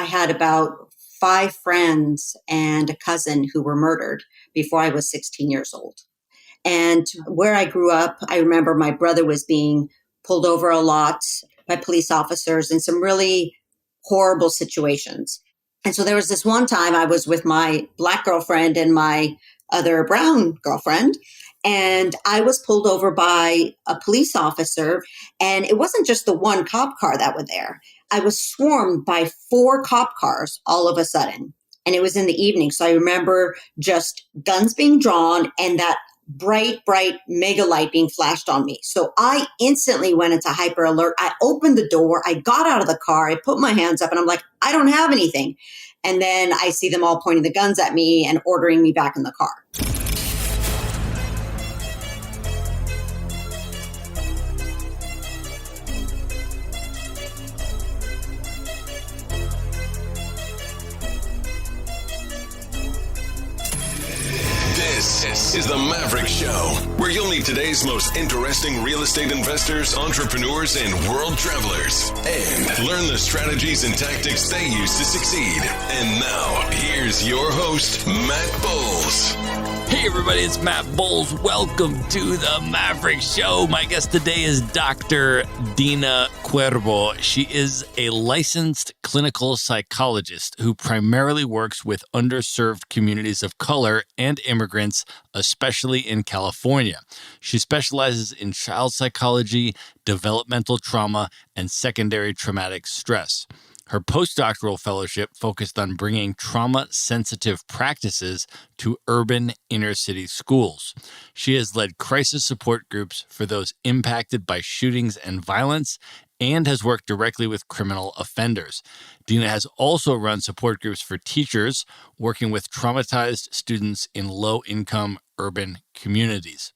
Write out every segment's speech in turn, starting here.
I had about 5 friends and a cousin who were murdered before I was 16 years old. And where I grew up, I remember my brother was being pulled over a lot by police officers in some really horrible situations. And so there was this one time I was with my Black girlfriend and my other brown girlfriend, and I was pulled over by a police officer. And it wasn't just the one cop car that was there. I was swarmed by 4 cop cars all of a sudden. And it was in the evening. So I remember just guns being drawn and that bright mega light being flashed on me. So I instantly went into hyper alert. I opened the door. I got out of the car. I put my hands up and I'm like, I don't have anything. And then I see them all pointing the guns at me and ordering me back in the car. This is the Maverick Show, where you'll meet today's most interesting real estate investors, entrepreneurs, and world travelers, and learn the strategies and tactics they use to succeed. And now, here's your host, Matt Bowles. Hey everybody, it's Matt Bowles. Welcome to the Maverick Show. My guest today is Dr. Dina Cuervo. She is a licensed clinical psychologist who primarily works with underserved communities of color and immigrants, especially in California. She specializes in child psychology, developmental trauma, and secondary traumatic stress. Her postdoctoral fellowship focused on bringing trauma-sensitive practices to urban inner-city schools. She has led crisis support groups for those impacted by shootings and violence and has worked directly with criminal offenders. Dina has also run support groups for teachers working with traumatized students in low-income urban communities.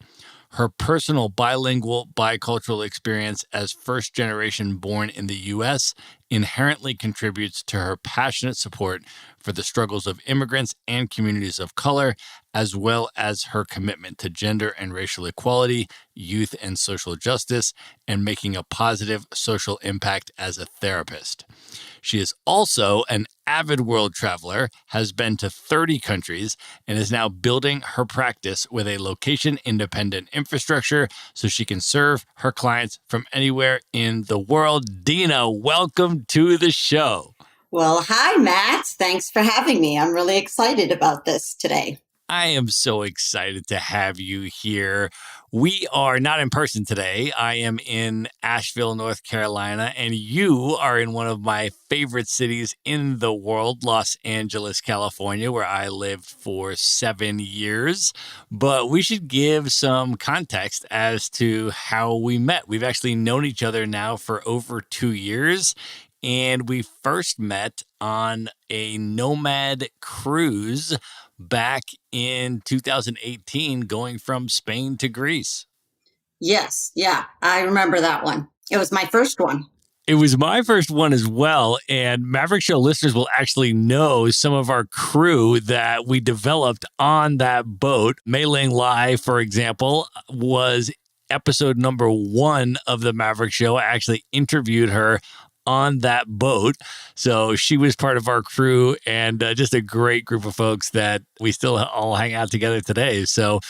Her personal bilingual, bicultural experience as first generation born in the U.S. inherently contributes to her passionate support for the struggles of immigrants and communities of color, as well as her commitment to gender and racial equality, youth and social justice, and making a positive social impact as a therapist. She is also an avid world traveler, has been to 30 countries, and is now building her practice with a location-independent infrastructure so she can serve her clients from anywhere in the world. Dina, welcome to the show. Well, hi, Matt. Thanks for having me. I'm really excited about this today. I am so excited to have you here. We are not in person today. I am in Asheville, North Carolina, and you are in one of my favorite cities in the world, Los Angeles, California, where I lived for 7 years. But we should give some context as to how we met. We've actually known each other now for over 2 years. And we first met on a nomad cruise back in 2018, going from Spain to Greece. Yes. Yeah. I remember that one. It was my first one. It was my first one as well. And Maverick Show listeners will actually know some of our crew that we developed on that boat. Mei Ling Lai, for example, was episode number 1 of the Maverick Show. I actually interviewed her on that boat. So she was part of our crew and just a great group of folks that we still all hang out together today. So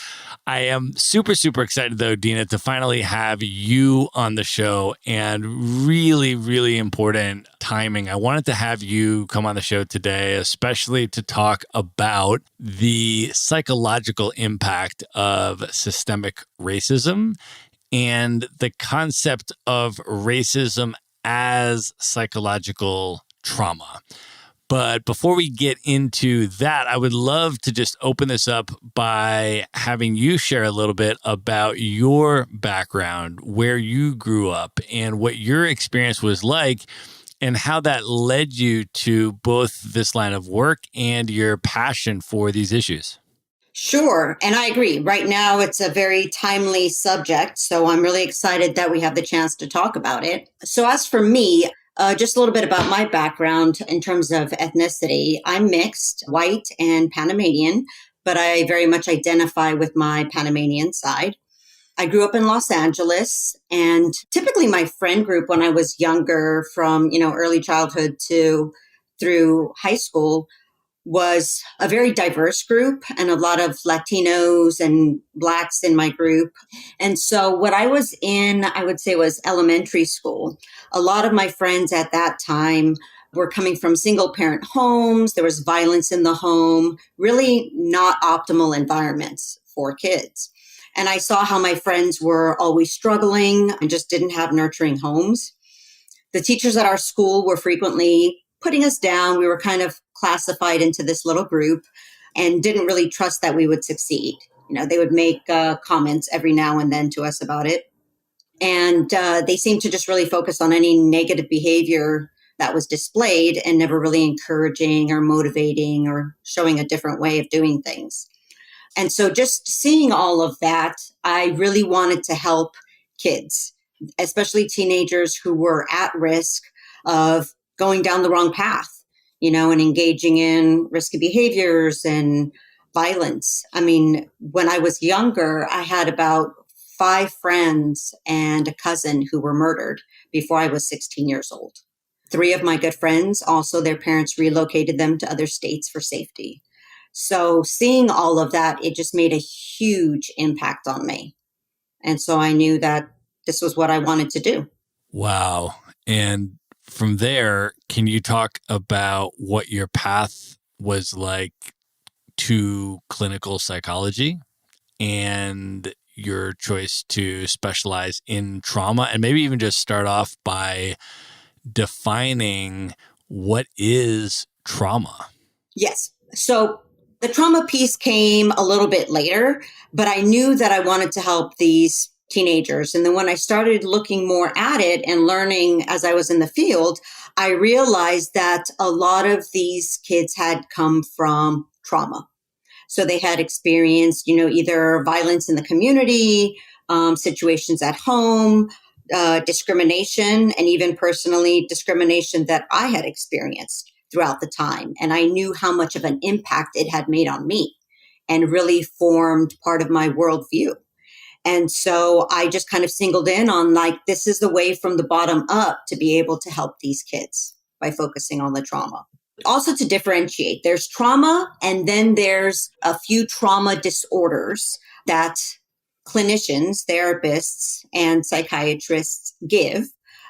I am super, super excited though, Dina, to finally have you on the show, and really, really important timing. I wanted to have you come on the show today, especially to talk about the psychological impact of systemic racism and the concept of racism as psychological trauma. But before we get into that, I would love to just open this up by having you share a little bit about your background, where you grew up, and what your experience was like, and how that led you to both this line of work and your passion for these issues. Sure. And I agree. Right now, it's a very timely subject. So I'm really excited that we have the chance to talk about it. So as for me, just a little bit about my background in terms of ethnicity. I'm mixed, white and Panamanian, but I very much identify with my Panamanian side. I grew up in Los Angeles, and typically my friend group when I was younger, from, early childhood to through high school was a very diverse group and a lot of Latinos and Blacks in my group. And so what I was in, I would say, was elementary school. A lot of my friends at that time were coming from single parent homes. There was violence in the home, really not optimal environments for kids. And I saw how my friends were always struggling and just didn't have nurturing homes. The teachers at our school were frequently putting us down. We were kind of classified into this little group and didn't really trust that we would succeed. They would make comments every now and then to us about it. And they seemed to just really focus on any negative behavior that was displayed and never really encouraging or motivating or showing a different way of doing things. And so just seeing all of that, I really wanted to help kids, especially teenagers who were at risk of going down the wrong path, and engaging in risky behaviors and violence. I mean, when I was younger, I had about 5 friends and a cousin who were murdered before I was 16 years old. 3 of my good friends, also their parents relocated them to other states for safety. So seeing all of that, it just made a huge impact on me. And so I knew that this was what I wanted to do. Wow. And from there, can you talk about what your path was like to clinical psychology and your choice to specialize in trauma, and maybe even just start off by defining what is trauma? Yes. So the trauma piece came a little bit later, but I knew that I wanted to help these teenagers. And then when I started looking more at it and learning as I was in the field, I realized that a lot of these kids had come from trauma. So they had experienced, either violence in the community, situations at home, discrimination, and even personally discrimination that I had experienced throughout the time. And I knew how much of an impact it had made on me and really formed part of my worldview. And so I just kind of singled in on this is the way from the bottom up to be able to help these kids by focusing on the trauma. Also to differentiate, there's trauma and then there's a few trauma disorders that clinicians, therapists, and psychiatrists give.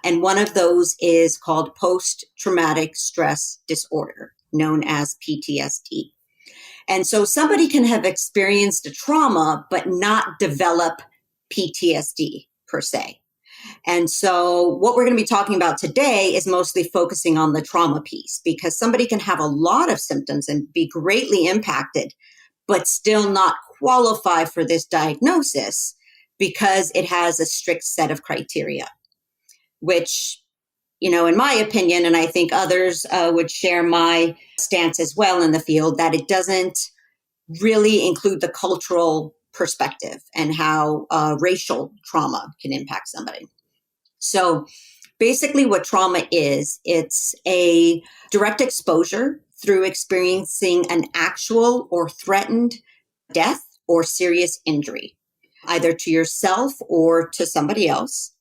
And one of those is called post-traumatic stress disorder, known as PTSD. And so somebody can have experienced a trauma, but not develop PTSD per se. And so what we're going to be talking about today is mostly focusing on the trauma piece, because somebody can have a lot of symptoms and be greatly impacted, but still not qualify for this diagnosis because it has a strict set of criteria, which, in my opinion, and I think others would share my stance as well in the field, that it doesn't really include the cultural perspective and how racial trauma can impact somebody. So basically what trauma is, it's a direct exposure through experiencing an actual or threatened death or serious injury, either to yourself or to somebody else,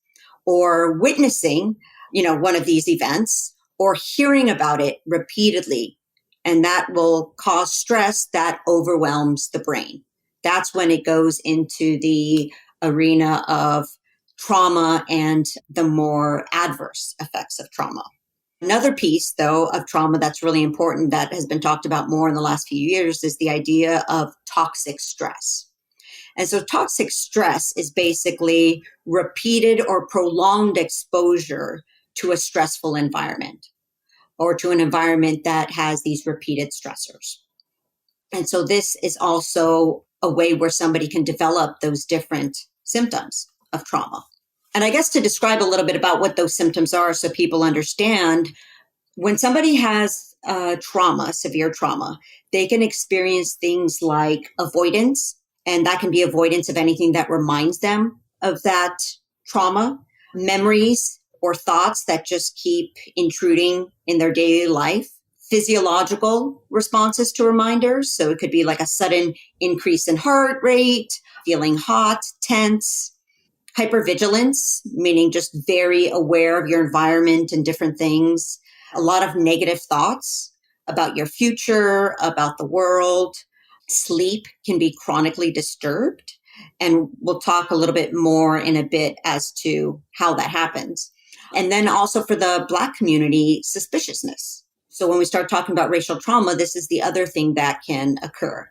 or witnessing, one of these events, or hearing about it repeatedly. And that will cause stress that overwhelms the brain. That's when it goes into the arena of trauma and the more adverse effects of trauma. Another piece, though, of trauma that's really important that has been talked about more in the last few years is the idea of toxic stress. And so toxic stress is basically repeated or prolonged exposure to a stressful environment or to an environment that has these repeated stressors. And so this is also a way where somebody can develop those different symptoms of trauma. And I guess to describe a little bit about what those symptoms are so people understand, when somebody has trauma, severe trauma, they can experience things like avoidance, and that can be avoidance of anything that reminds them of that trauma, memories or thoughts that just keep intruding in their daily life, physiological responses to reminders. So it could be like a sudden increase in heart rate, feeling hot, tense, hypervigilance, meaning just very aware of your environment and different things. a lot of negative thoughts about your future, about the world. Sleep can be chronically disturbed. And we'll talk a little bit more in a bit as to how that happens. And then also for the Black community, suspiciousness. So when we start talking about racial trauma, this is the other thing that can occur.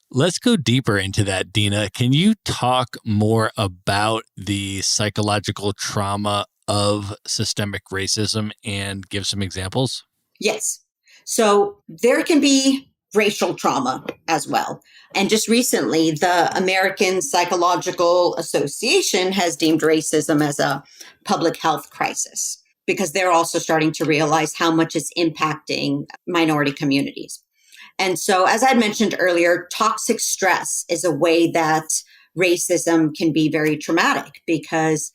Let's go deeper into that, Dina. Can you talk more about the psychological trauma of systemic racism and give some examples? Yes. So there can be racial trauma as well. And just recently, the American Psychological Association has deemed racism as a public health crisis because they're also starting to realize how much it's impacting minority communities. And so, as I mentioned earlier, toxic stress is a way that racism can be very traumatic because,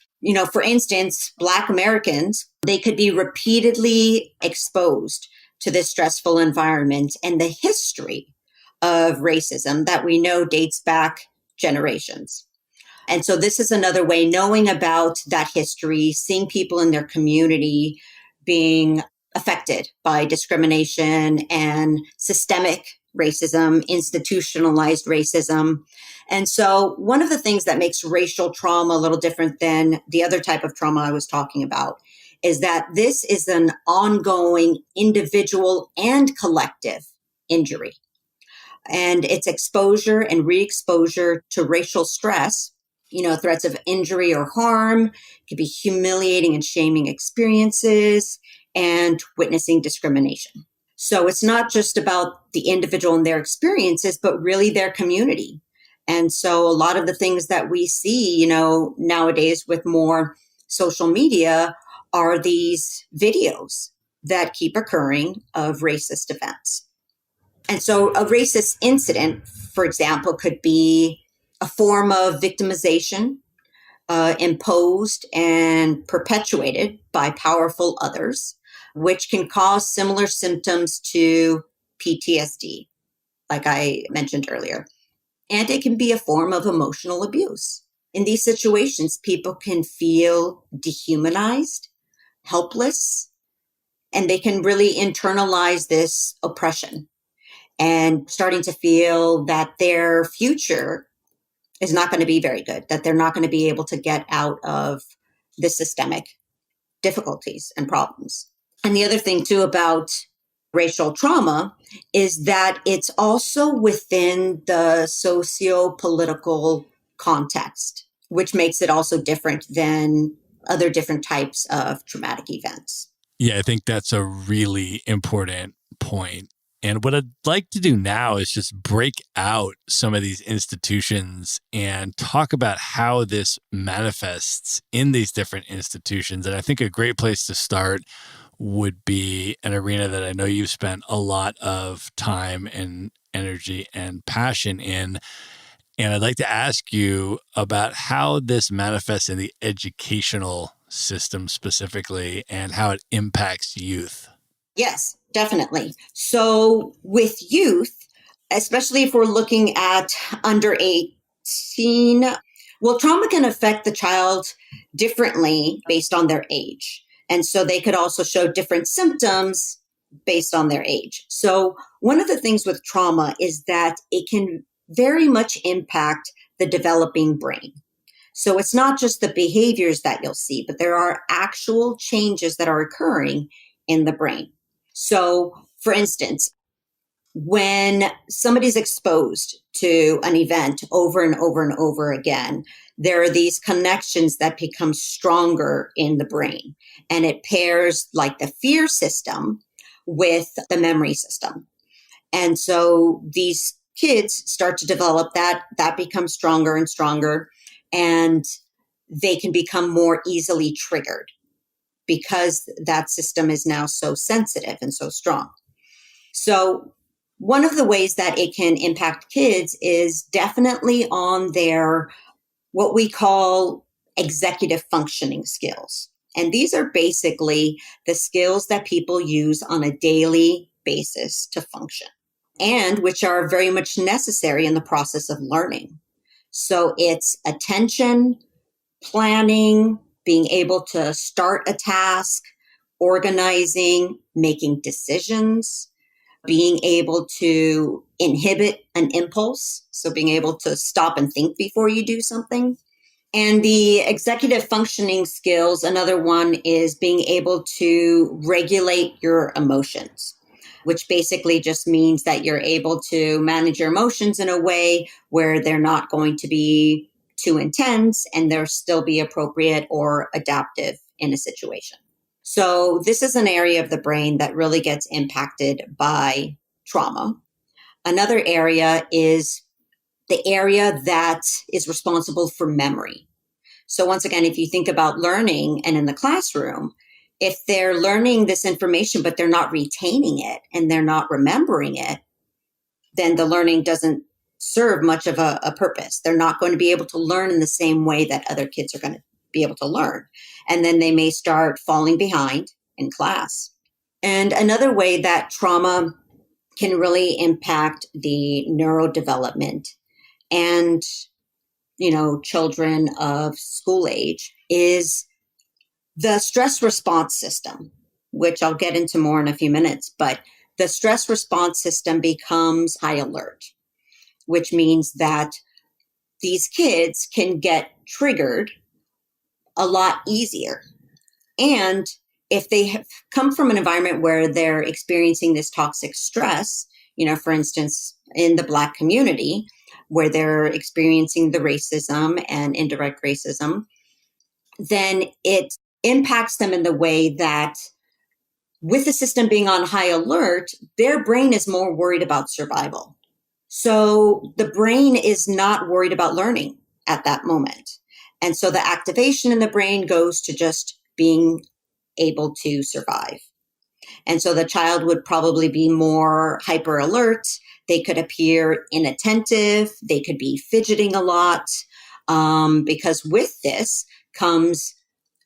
for instance, Black Americans, they could be repeatedly exposed to this stressful environment and the history of racism that we know dates back generations. And so this is another way, knowing about that history, seeing people in their community being affected by discrimination and systemic racism, institutionalized racism. And so one of the things that makes racial trauma a little different than the other type of trauma I was talking about is that this is an ongoing individual and collective injury. And it's exposure and re-exposure to racial stress, threats of injury or harm, could be humiliating and shaming experiences, and witnessing discrimination. So it's not just about the individual and their experiences, but really their community. And so a lot of the things that we see, nowadays with more social media are these videos that keep occurring of racist events. And so a racist incident, for example, could be a form of victimization imposed and perpetuated by powerful others, which can cause similar symptoms to PTSD, like I mentioned earlier. And it can be a form of emotional abuse. In these situations, people can feel dehumanized, helpless, and they can really internalize this oppression and starting to feel that their future is not going to be very good, that they're not going to be able to get out of the systemic difficulties and problems. And the other thing too about racial trauma is that it's also within the socio-political context, which makes it also different than other different types of traumatic events. Yeah, I think that's a really important point. And what I'd like to do now is just break out some of these institutions and talk about how this manifests in these different institutions. And I think a great place to start would be an arena that I know you've spent a lot of time and energy and passion in. And I'd like to ask you about how this manifests in the educational system specifically and how it impacts youth. Yes, definitely. So with youth, especially if we're looking at under 18, well, trauma can affect the child differently based on their age. And so they could also show different symptoms based on their age. So one of the things with trauma is that it can very much impact the developing brain. So it's not just the behaviors that you'll see, but there are actual changes that are occurring in the brain. So, for instance, when somebody's exposed to an event over and over and over again, there are these connections that become stronger in the brain. And it pairs like the fear system with the memory system. And so these kids start to develop that becomes stronger and stronger, and they can become more easily triggered because that system is now so sensitive and so strong. So one of the ways that it can impact kids is definitely on their, what we call executive functioning skills. And these are basically the skills that people use on a daily basis to function, and which are very much necessary in the process of learning. So it's attention, planning, being able to start a task, organizing, making decisions, being able to inhibit an impulse. So being able to stop and think before you do something. And the executive functioning skills, another one is being able to regulate your emotions, which basically just means that you're able to manage your emotions in a way where they're not going to be too intense and they'll still be appropriate or adaptive in a situation. So this is an area of the brain that really gets impacted by trauma. Another area is the area that is responsible for memory. So once again, if you think about learning and in the classroom, if they're learning this information, but they're not retaining it and they're not remembering it, then the learning doesn't serve much of a purpose. They're not going to be able to learn in the same way that other kids are going to be able to learn. And then they may start falling behind in class. And another way that trauma can really impact the neurodevelopment and, children of school age is the stress response system, which I'll get into more in a few minutes. But the stress response system becomes high alert, which means that these kids can get triggered a lot easier. And if they have come from an environment where they're experiencing this toxic stress, for instance, in the Black community, where they're experiencing the racism and indirect racism, then it impacts them in the way that with the system being on high alert, their brain is more worried about survival. So the brain is not worried about learning at that moment. And so the activation in the brain goes to just being able to survive. And so the child would probably be more hyper alert. They could appear inattentive. They could be fidgeting a lot, because with this comes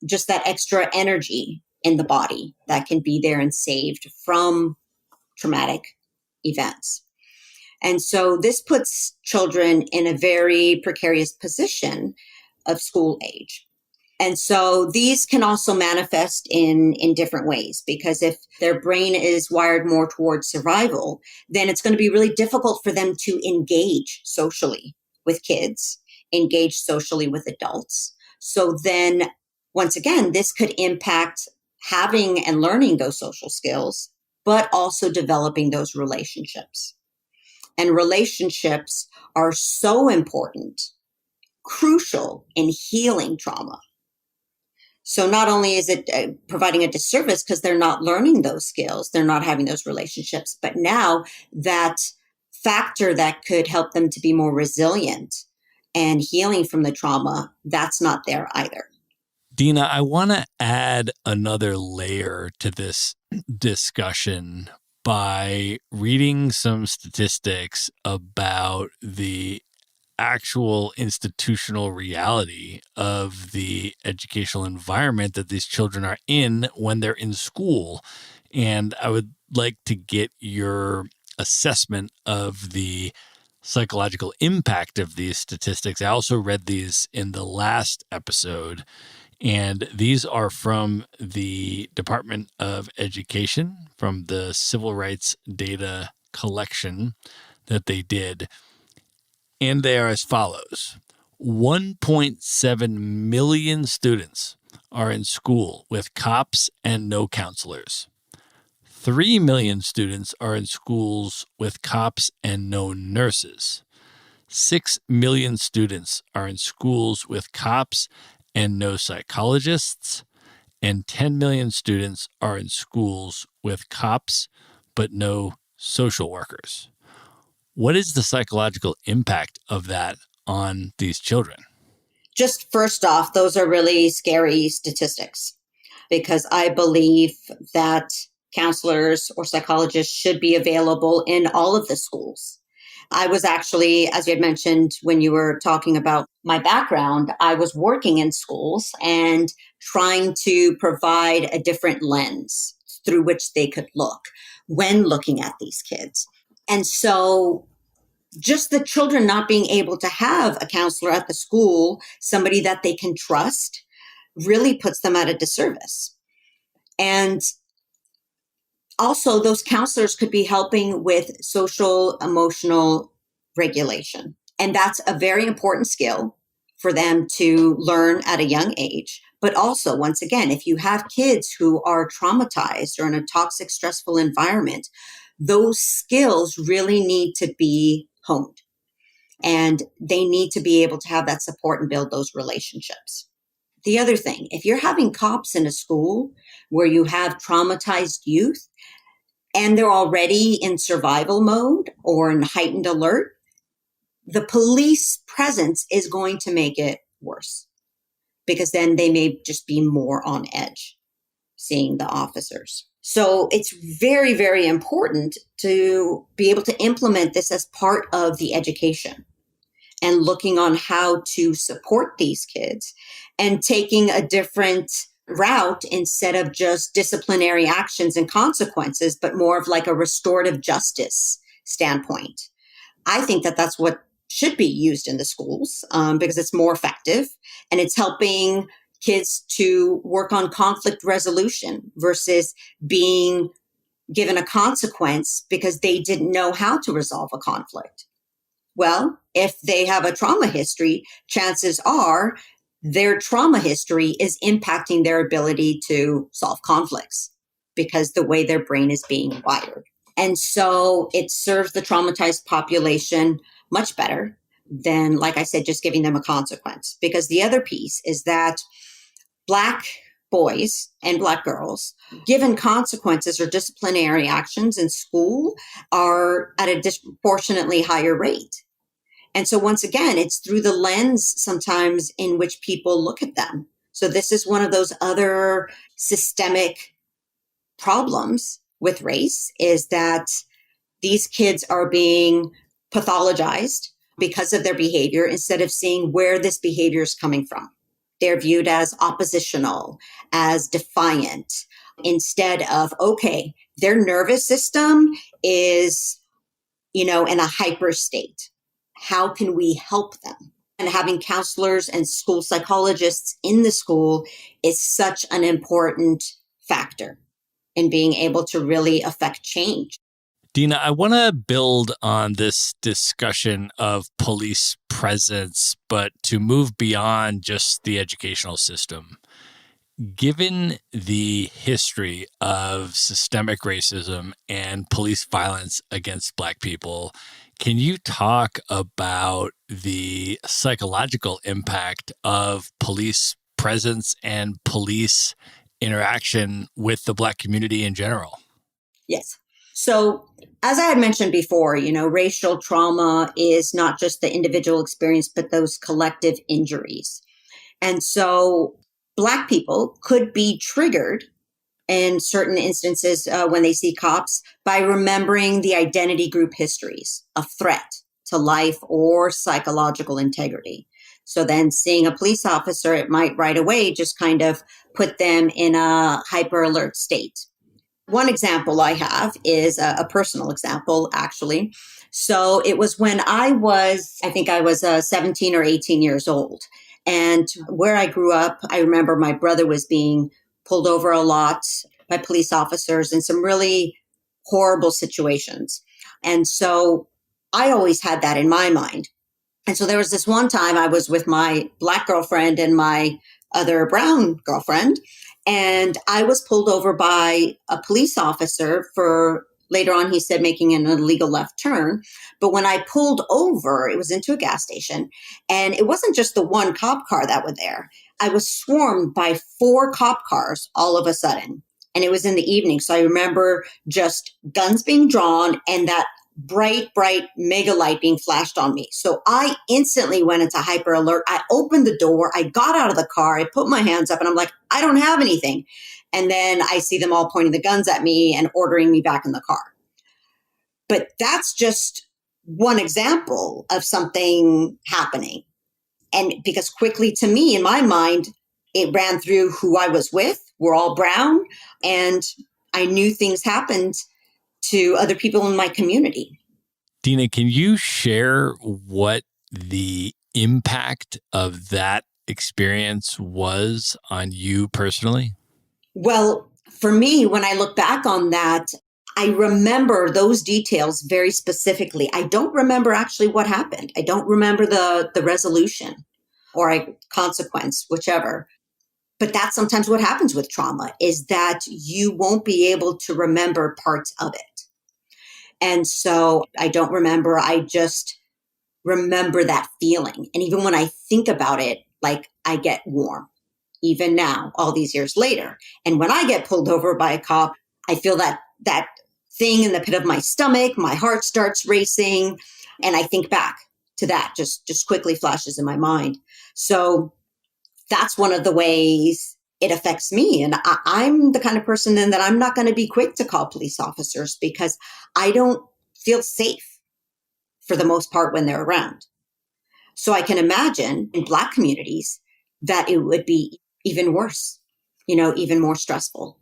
just that extra energy in the body that can be there and saved from traumatic events. And so this puts children in a very precarious position of school age. And so these can also manifest in different ways, because if their brain is wired more towards survival, then it's going to be really difficult for them to engage socially with kids, engage socially with adults. So then, once again, this could impact having and learning those social skills, but also developing those relationships. And relationships are so important, crucial in healing trauma. So not only is it providing a disservice because they're not learning those skills, they're not having those relationships, but now that factor that could help them to be more resilient and healing from the trauma, that's not there either. Dina, I want to add another layer to this discussion by reading some statistics about the actual institutional reality of the educational environment that these children are in when they're in school. And I would like to get your assessment of the psychological impact of these statistics. I also read these in the last episode, and these are from the Department of Education, from the Civil Rights Data Collection that they did. And they are as follows. 1.7 million students are in school with cops and no counselors. 3 million students are in schools with cops and no nurses. 6 million students are in schools with cops and no psychologists. And 10 million students are in schools with cops but no social workers. What is the psychological impact of that on these children? Just first off, those are really scary statistics, because I believe that counselors or psychologists should be available in all of the schools. I was actually, as you had mentioned when you were talking about my background, I was working in schools and trying to provide a different lens through which they could look when looking at these kids. And so just the children not being able to have a counselor at the school, somebody that they can trust, really puts them at a disservice. And also, those counselors could be helping with social emotional regulation. And that's a very important skill for them to learn at a young age. But also, once again, if you have kids who are traumatized or in a toxic, stressful environment, those skills really need to be honed. And they need to be able to have that support and build those relationships. The other thing, if you're having cops in a school where you have traumatized youth and they're already in survival mode or in heightened alert, the police presence is going to make it worse because then they may just be more on edge seeing the officers. So it's very, very important to be able to implement this as part of the education and looking on how to support these kids and taking a different route instead of just disciplinary actions and consequences, but more of like a restorative justice standpoint. I think that that's what should be used in the schools because it's more effective and it's helping kids to work on conflict resolution versus being given a consequence because they didn't know how to resolve a conflict. Well, if they have a trauma history, chances are their trauma history is impacting their ability to solve conflicts because the way their brain is being wired. And so it serves the traumatized population much better than, like I said, just giving them a consequence. Because the other piece is that Black boys and Black girls, given consequences or disciplinary actions in school, are at a disproportionately higher rate. And so once again, it's through the lens sometimes in which people look at them. So this is one of those other systemic problems with race is that these kids are being pathologized because of their behavior instead of seeing where this behavior is coming from. They're viewed as oppositional, as defiant, instead of, okay, their nervous system is, in a hyper state. How can we help them? And having counselors and school psychologists in the school is such an important factor in being able to really affect change. Dina, I want to build on this discussion of police presence, but to move beyond just the educational system. Given the history of systemic racism and police violence against Black people, can you talk about the psychological impact of police presence and police interaction with the Black community in general? Yes. So as I had mentioned before, racial trauma is not just the individual experience, but those collective injuries. And so Black people could be triggered in certain instances when they see cops by remembering the identity group histories of threat to life or psychological integrity. So then seeing a police officer, it might right away just kind of put them in a hyper alert state. One example I have is a personal example, actually. So it was when I think I was 17 or 18 years old. And where I grew up, I remember my brother was being pulled over a lot by police officers in some really horrible situations. And so I always had that in my mind. And so there was this one time I was with my Black girlfriend and my other brown girlfriend, and I was pulled over by a police officer for, later on he said, making an illegal left turn. But when I pulled over, it was into a gas station, and it wasn't just the one cop car that was there. I was swarmed by 4 cop cars all of a sudden, and it was in the evening. So I remember just guns being drawn and that bright mega light being flashed on me. So I instantly went into hyper alert. I opened the door. I got out of the car. I put my hands up and I'm like, I don't have anything. And then I see them all pointing the guns at me and ordering me back in the car. But that's just one example of something happening. And because quickly to me, in my mind, it ran through who I was with. We're all brown. And I knew things happened to other people in my community. Dina, can you share what the impact of that experience was on you personally? Well, For me, when I look back on that, I remember those details very specifically. I don't remember actually what happened. I don't remember the resolution or consequence, whichever. But that's sometimes what happens with trauma, is that you won't be able to remember parts of it. And so I don't remember. I just remember that feeling. And even when I think about it, like, I get warm, even now, all these years later. And when I get pulled over by a cop, I feel that thing in the pit of my stomach, my heart starts racing. And I think back to that, just quickly flashes in my mind. So that's one of the ways it affects me. And I'm the kind of person then that I'm not going to be quick to call police officers, because I don't feel safe for the most part when they're around. So I can imagine in Black communities that it would be even worse, even more stressful.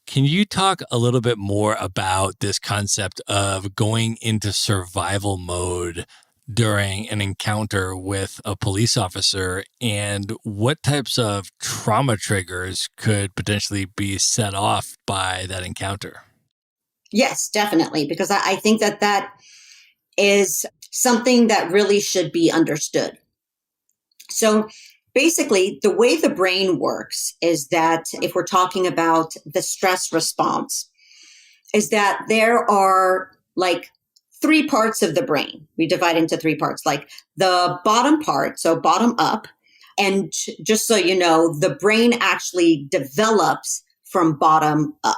Can you talk a little bit more about this concept of going into survival mode during an encounter with a police officer, and what types of trauma triggers could potentially be set off by that encounter? Yes, definitely, because I think that is something that really should be understood. So basically, the way the brain works is that if we're talking about the stress response, is that there are like three parts of the brain. We divide into three parts, like the bottom part, so bottom up. And just so you know, the brain actually develops from bottom up.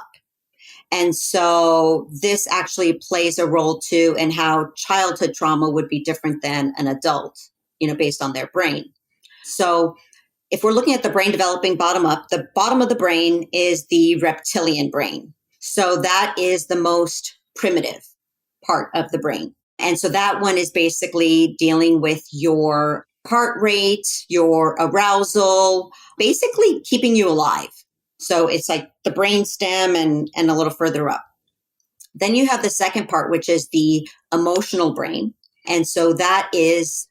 And so this actually plays a role too in how childhood trauma would be different than an adult, based on their brain. So if we're looking at the brain developing bottom up, the bottom of the brain is the reptilian brain. So that is the most primitive part of the brain. And so that one is basically dealing with your heart rate, your arousal, basically keeping you alive. So it's like the brain stem and a little further up. Then you have the second part, which is the emotional brain. And so that is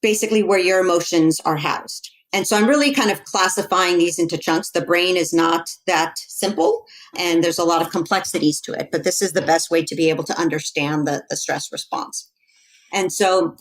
basically where your emotions are housed. And so I'm really kind of classifying these into chunks. The brain is not that simple, and there's a lot of complexities to it, but this is the best way to be able to understand the stress response. And so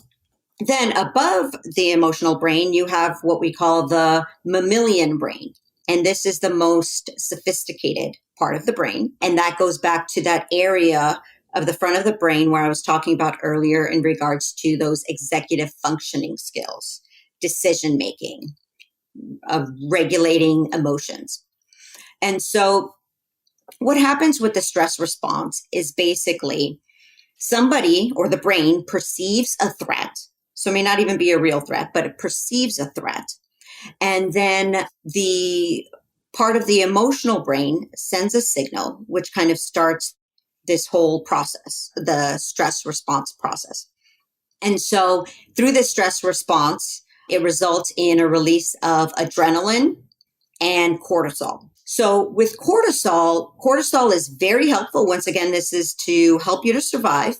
then above the emotional brain, you have what we call the mammalian brain. And this is the most sophisticated part of the brain. And that goes back to that area of the front of the brain where I was talking about earlier in regards to those executive functioning skills, decision making, of regulating emotions. And so what happens with the stress response is basically somebody or the brain perceives a threat. So it may not even be a real threat, but it perceives a threat. And then the part of the emotional brain sends a signal, which kind of starts this whole process, the stress response process. And so through this stress response, it results in a release of adrenaline and cortisol. So with cortisol is very helpful. Once again, this is to help you to survive,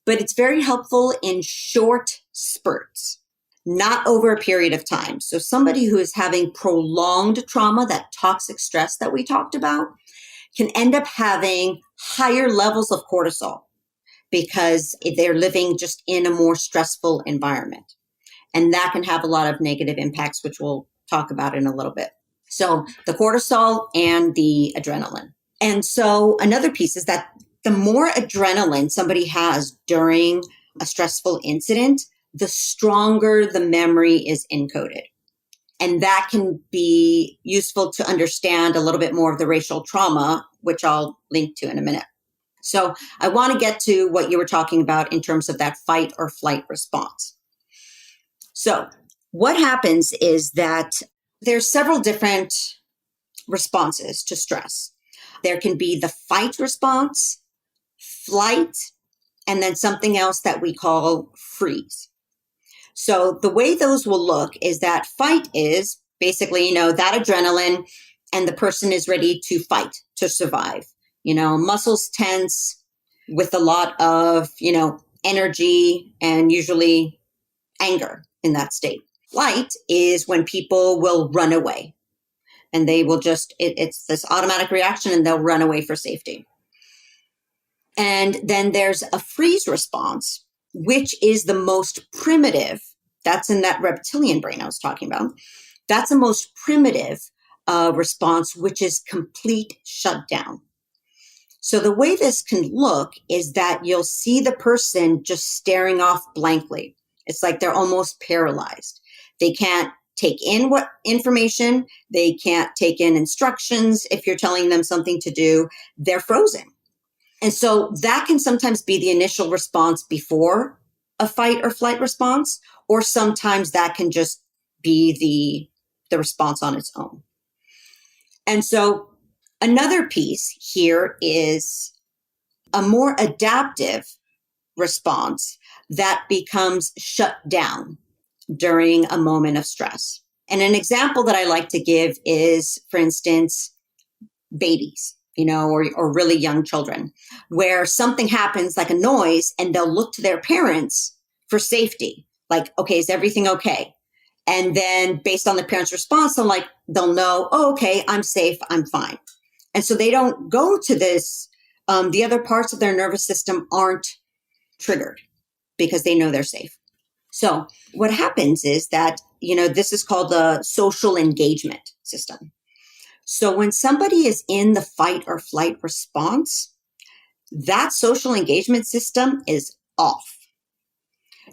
but it's very helpful in short spurts, not over a period of time. So somebody who is having prolonged trauma, that toxic stress that we talked about, can end up having higher levels of cortisol because they're living just in a more stressful environment. And that can have a lot of negative impacts, which we'll talk about in a little bit. So the cortisol and the adrenaline. And so another piece is that the more adrenaline somebody has during a stressful incident, the stronger the memory is encoded. And that can be useful to understand a little bit more of the racial trauma, which I'll link to in a minute. So I want to get to what you were talking about in terms of that fight or flight response. So what happens is that there's several different responses to stress. There can be the fight response, flight, and then something else that we call freeze. So the way those will look is that fight is basically, that adrenaline and the person is ready to fight, to survive. Muscles tense with a lot of, energy and usually anger in that state. Flight is when people will run away. And they will just, it's this automatic reaction and they'll run away for safety. And then there's a freeze response, which is the most primitive. That's in that reptilian brain I was talking about. That's the most primitive response, which is complete shutdown. So the way this can look is that you'll see the person just staring off blankly. It's like they're almost paralyzed. They can't take in what information. They can't take in instructions. If you're telling them something to do, they're frozen. And so that can sometimes be the initial response before a fight or flight response, or sometimes that can just be the response on its own. And so another piece here is a more adaptive response that becomes shut down during a moment of stress. And an example that I like to give is, for instance, babies, or really young children, where something happens like a noise and they'll look to their parents for safety. Like, okay, is everything okay? And then based on the parents' response, they'll know, oh, okay, I'm safe, I'm fine. And so they don't go to this. The other parts of their nervous system aren't triggered because they know they're safe. So what happens is that, this is called the social engagement system. So when somebody is in the fight or flight response, that social engagement system is off.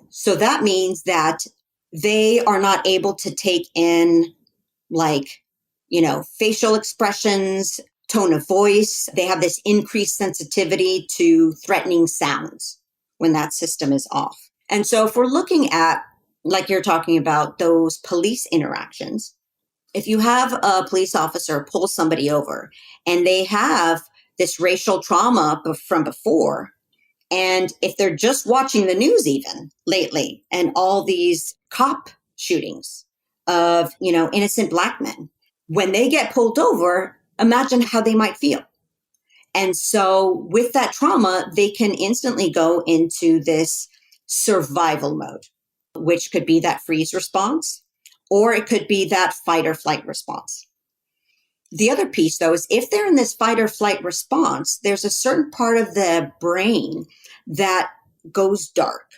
So that means that they are not able to take in facial expressions, tone of voice. They have this increased sensitivity to threatening sounds when that system is off. And so if we're looking at, like you're talking about, those police interactions, if you have a police officer pull somebody over and they have this racial trauma from before, and if they're just watching the news even lately and all these cop shootings of, innocent Black men, when they get pulled over, imagine how they might feel. And so with that trauma, they can instantly go into this survival mode, which could be that freeze response, or it could be that fight or flight response. The other piece, though, is if they're in this fight or flight response, there's a certain part of the brain that goes dark.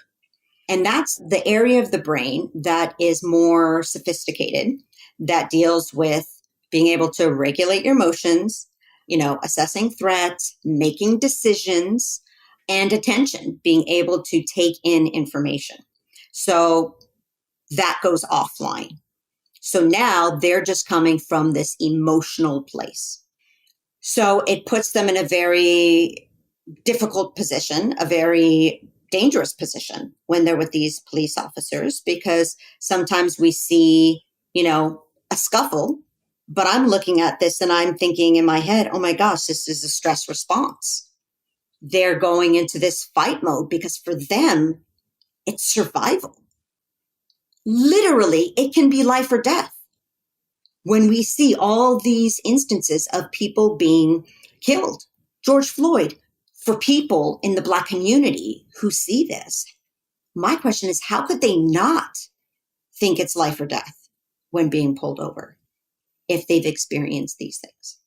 And that's the area of the brain that is more sophisticated, that deals with being able to regulate your emotions, assessing threats, making decisions, and attention, being able to take in information. So that goes offline. So now they're just coming from this emotional place. So it puts them in a very difficult position, a very dangerous position when they're with these police officers, because sometimes we see, a scuffle, but I'm looking at this and I'm thinking in my head, oh my gosh, this is a stress response. They're going into this fight mode because for them, it's survival. Literally, it can be life or death. When we see all these instances of people being killed, George Floyd, for people in the Black community who see this, my question is, how could they not think it's life or death when being pulled over if they've experienced these things?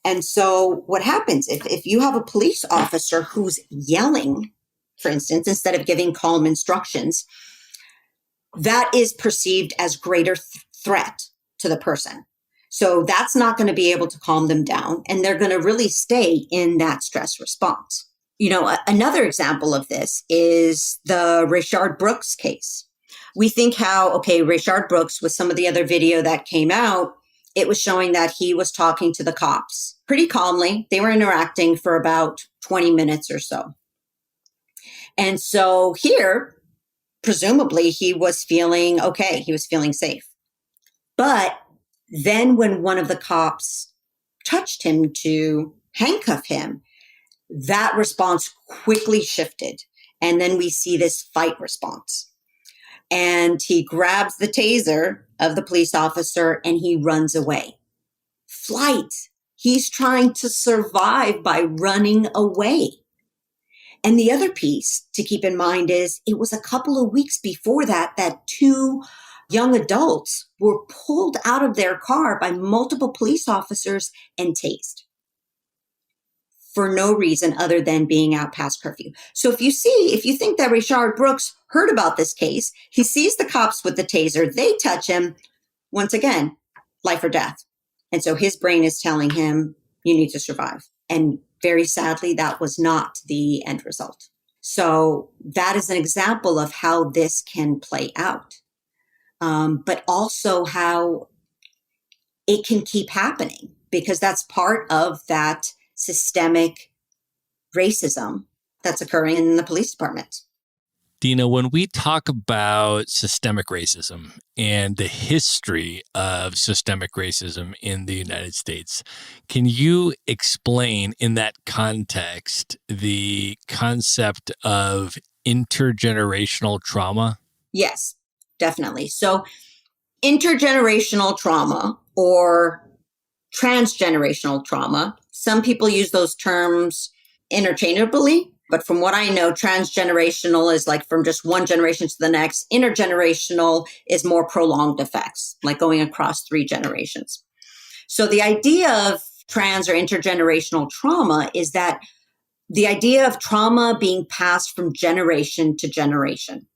And so what happens if you have a police officer who's yelling, for instance, instead of giving calm instructions, that is perceived as greater threat to the person. So that's not going to be able to calm them down, and they're going to really stay in that stress response. Another example of this is the Rayshard Brooks case. We think Rayshard Brooks, with some of the other video that came out, it was showing that he was talking to the cops pretty calmly. They were interacting for about 20 minutes or so. And so here, presumably, he was feeling okay. He was feeling safe. But then when one of the cops touched him to handcuff him, that response quickly shifted. And then we see this fight response. And he grabs the taser of the police officer and he runs away. Flight. He's trying to survive by running away. And the other piece to keep in mind is it was a couple of weeks before that two young adults were pulled out of their car by multiple police officers and tased for no reason other than being out past curfew. So if you think that Rayshard Brooks heard about this case, he sees the cops with the taser, they touch him, once again, life or death. And so his brain is telling him, you need to survive. And very sadly, that was not the end result. So that is an example of how this can play out, but also how it can keep happening, because that's part of that systemic racism that's occurring in the police department. Dina, when we talk about systemic racism and the history of systemic racism in the United States, can you explain in that context the concept of intergenerational trauma? Yes, definitely. So intergenerational trauma or transgenerational trauma, some people use those terms interchangeably. But from what I know, transgenerational is like from just one generation to the next. Intergenerational is more prolonged effects, like going across 3 generations. So the idea of trans or intergenerational trauma is that the idea of trauma being passed from generation to generation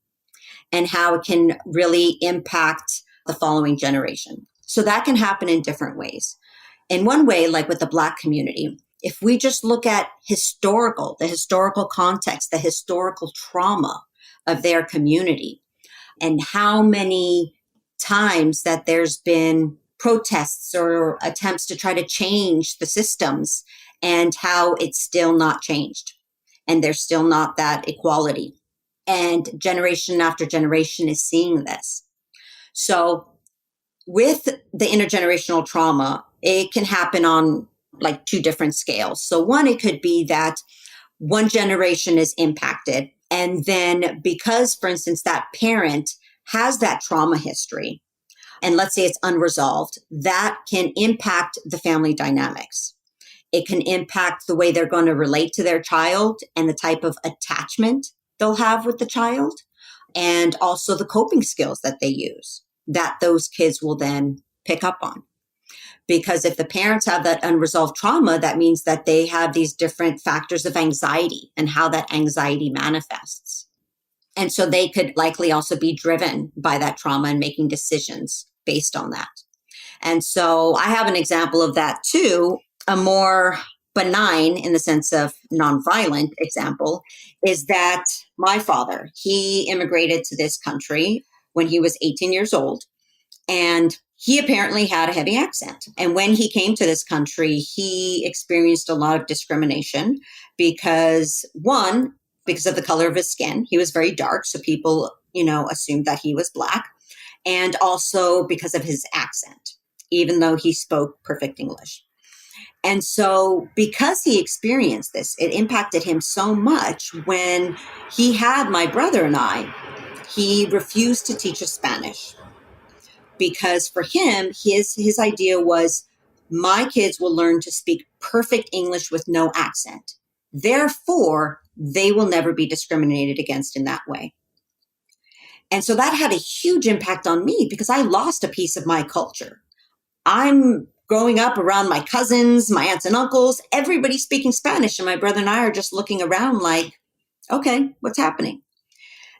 and how it can really impact the following generation. So that can happen in different ways. In one way, like with the Black community, if we just look at the historical context, the historical trauma of their community, and how many times that there's been protests or attempts to try to change the systems, and how it's still not changed, and there's still not that equality. And generation after generation is seeing this. So with the intergenerational trauma, it can happen on like 2 different scales. So one, it could be that one generation is impacted. And then because, for instance, that parent has that trauma history, and let's say it's unresolved, that can impact the family dynamics. It can impact the way they're going to relate to their child and the type of attachment they'll have with the child, and also the coping skills that they use that those kids will then pick up on. Because if the parents have that unresolved trauma, that means that they have these different factors of anxiety and how that anxiety manifests. And so they could likely also be driven by that trauma and making decisions based on that. And so I have an example of that too. A more benign, in the sense of nonviolent example, is that my father, he immigrated to this country when he was 18 years old. And he apparently had a heavy accent. And when he came to this country, he experienced a lot of discrimination because, one, because of the color of his skin. He was very dark, so people, assumed that he was Black. And also because of his accent, even though he spoke perfect English. And so because he experienced this, it impacted him so much. When he had my brother and I, he refused to teach us Spanish. Because for him, his idea was, my kids will learn to speak perfect English with no accent. Therefore, they will never be discriminated against in that way. And so that had a huge impact on me because I lost a piece of my culture. I'm growing up around my cousins, my aunts and uncles, everybody speaking Spanish. And my brother and I are just looking around like, okay, what's happening?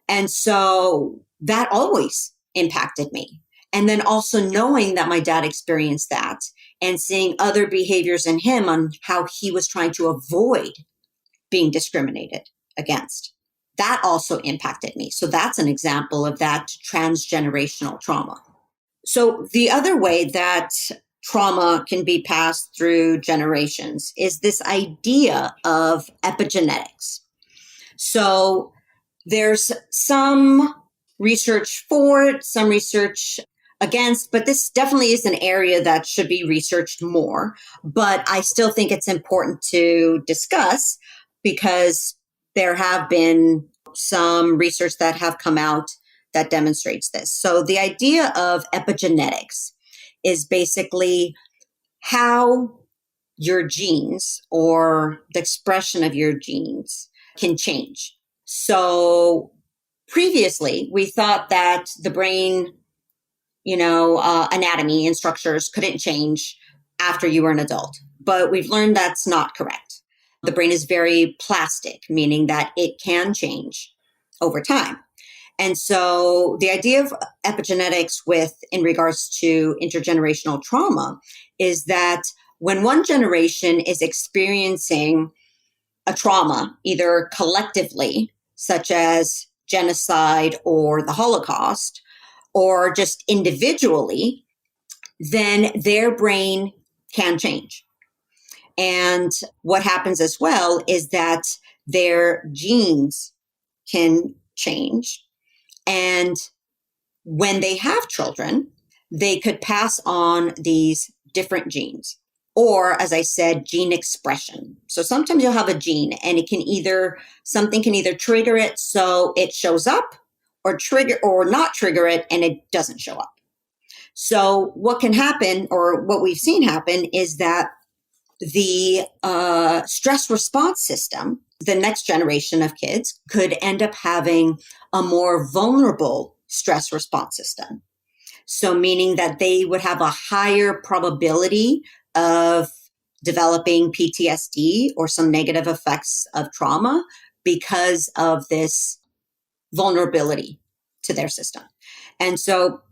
And so that always impacted me. And then also knowing that my dad experienced that and seeing other behaviors in him on how he was trying to avoid being discriminated against. That also impacted me. So that's an example of that transgenerational trauma. So the other way that trauma can be passed through generations is this idea of epigenetics. So there's some research for it, some research against, but this definitely is an area that should be researched more. But I still think it's important to discuss because there have been some research that have come out that demonstrates this. So the idea of epigenetics is basically how your genes or the expression of your genes can change. So previously, we thought that the brain anatomy and structures couldn't change after you were an adult. But we've learned that's not correct. The brain is very plastic, meaning that it can change over time. And so the idea of epigenetics in regards to intergenerational trauma is that when one generation is experiencing a trauma, either collectively, such as genocide or the Holocaust, or just individually, then their brain can change. And what happens as well is that their genes can change. And when they have children, they could pass on these different genes. Or, as I said, gene expression. So sometimes you'll have a gene and something can either trigger it so it shows up, or not trigger it and it doesn't show up. So what can happen, or what we've seen happen, is that the stress response system, the next generation of kids, could end up having a more vulnerable stress response system. So meaning that they would have a higher probability of developing PTSD or some negative effects of trauma because of this vulnerability to their system. And so,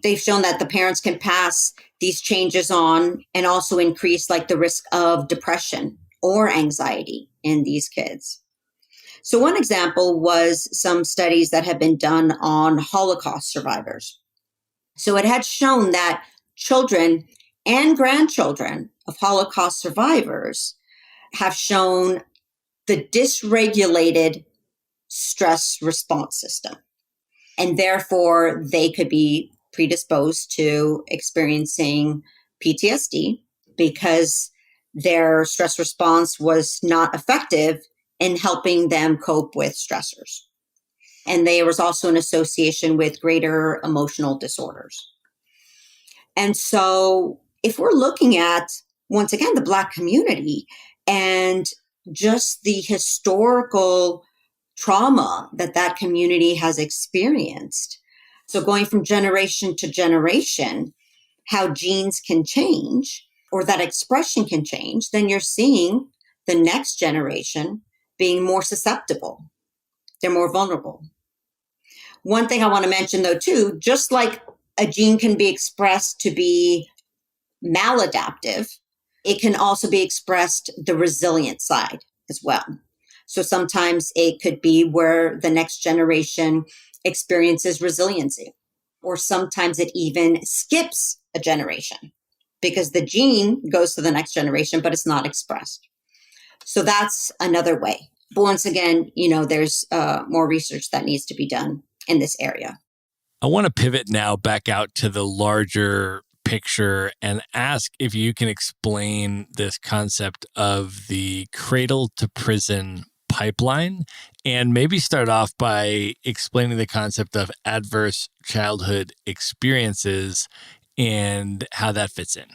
they've shown that the parents can pass these changes on and also increase the risk of depression or anxiety in these kids. So one example was some studies that have been done on Holocaust survivors. So it had shown that children and grandchildren of Holocaust survivors have shown the dysregulated stress response system. And therefore, they could be predisposed to experiencing PTSD because their stress response was not effective in helping them cope with stressors. And there was also an association with greater emotional disorders. And so if we're looking at, once again, the Black community and just the historical trauma that community has experienced, so going from generation to generation, how genes can change or that expression can change, then you're seeing the next generation being more susceptible. They're more vulnerable. One thing I want to mention, though, too, just like a gene can be expressed to be maladaptive, it can also be expressed the resilient side as well. So sometimes it could be where the next generation experiences resiliency, or sometimes it even skips a generation because the gene goes to the next generation, but it's not expressed. So that's another way. But once again, there's more research that needs to be done in this area. I want to pivot now back out to the larger picture and ask if you can explain this concept of the cradle to prison pipeline, and maybe start off by explaining the concept of adverse childhood experiences and how that fits in.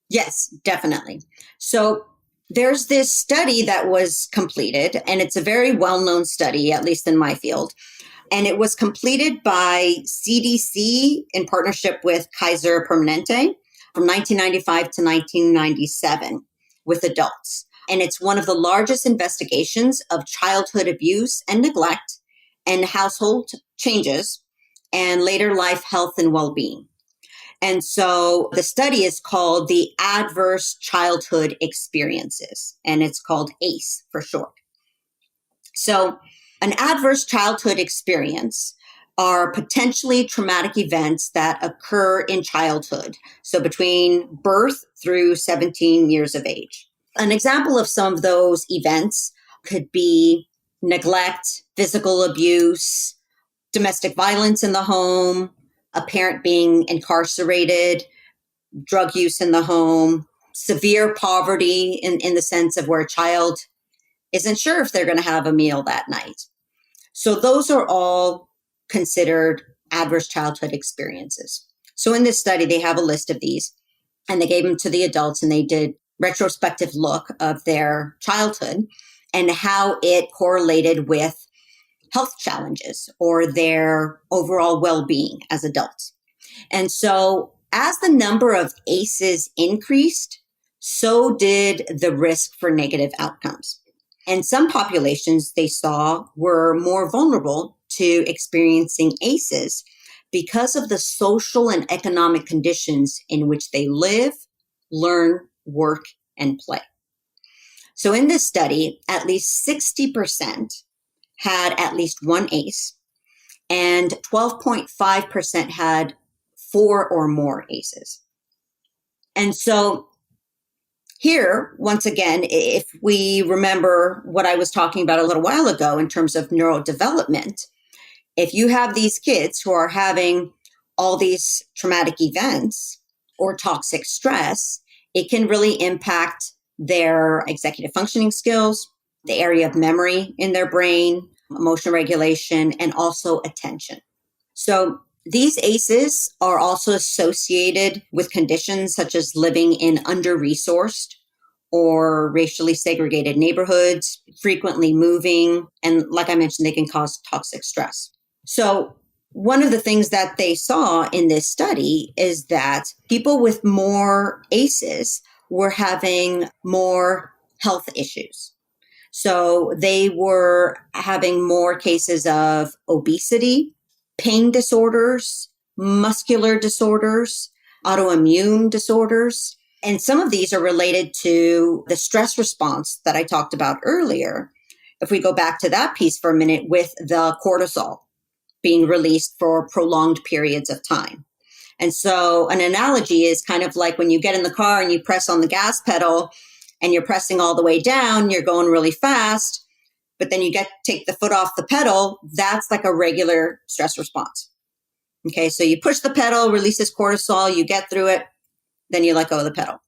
Yes, definitely. So there's this study that was completed, and it's a very well-known study, at least in my field. And it was completed by CDC in partnership with Kaiser Permanente from 1995 to 1997 with adults. And it's one of the largest investigations of childhood abuse and neglect and household changes and later life health and well-being. And so the study is called the Adverse Childhood Experiences, and it's called ACE for short. So an adverse childhood experience are potentially traumatic events that occur in childhood, so between birth through 17 years of age. An example of some of those events could be neglect, physical abuse, domestic violence in the home, a parent being incarcerated, drug use in the home, severe poverty in the sense of where a child isn't sure if they're going to have a meal that night. So those are all considered adverse childhood experiences. So in this study, they have a list of these, and they gave them to the adults, and they did retrospective look of their childhood and how it correlated with health challenges or their overall well-being as adults. And so as the number of ACEs increased, so did the risk for negative outcomes. And some populations they saw were more vulnerable to experiencing ACEs because of the social and economic conditions in which they live, learn, work, and play. So in this study, at least 60% had at least one ACE, and 12.5% had 4 or more ACEs. And so here, once again, if we remember what I was talking about a little while ago in terms of neurodevelopment, if you have these kids who are having all these traumatic events or toxic stress, it can really impact their executive functioning skills, the area of memory in their brain, emotional regulation, and also attention. So these ACEs are also associated with conditions such as living in under-resourced or racially segregated neighborhoods, frequently moving, and like I mentioned, they can cause toxic stress. So one of the things that they saw in this study is that people with more ACEs were having more health issues. So they were having more cases of obesity, pain disorders, muscular disorders, autoimmune disorders. And some of these are related to the stress response that I talked about earlier. If we go back to that piece for a minute with the cortisol being released for prolonged periods of time. And so an analogy is kind of like when you get in the car and you press on the gas pedal and you're pressing all the way down, you're going really fast, but then you take the foot off the pedal. That's like a regular stress response. Okay, so you push the pedal, releases cortisol, you get through it, then you let go of the pedal.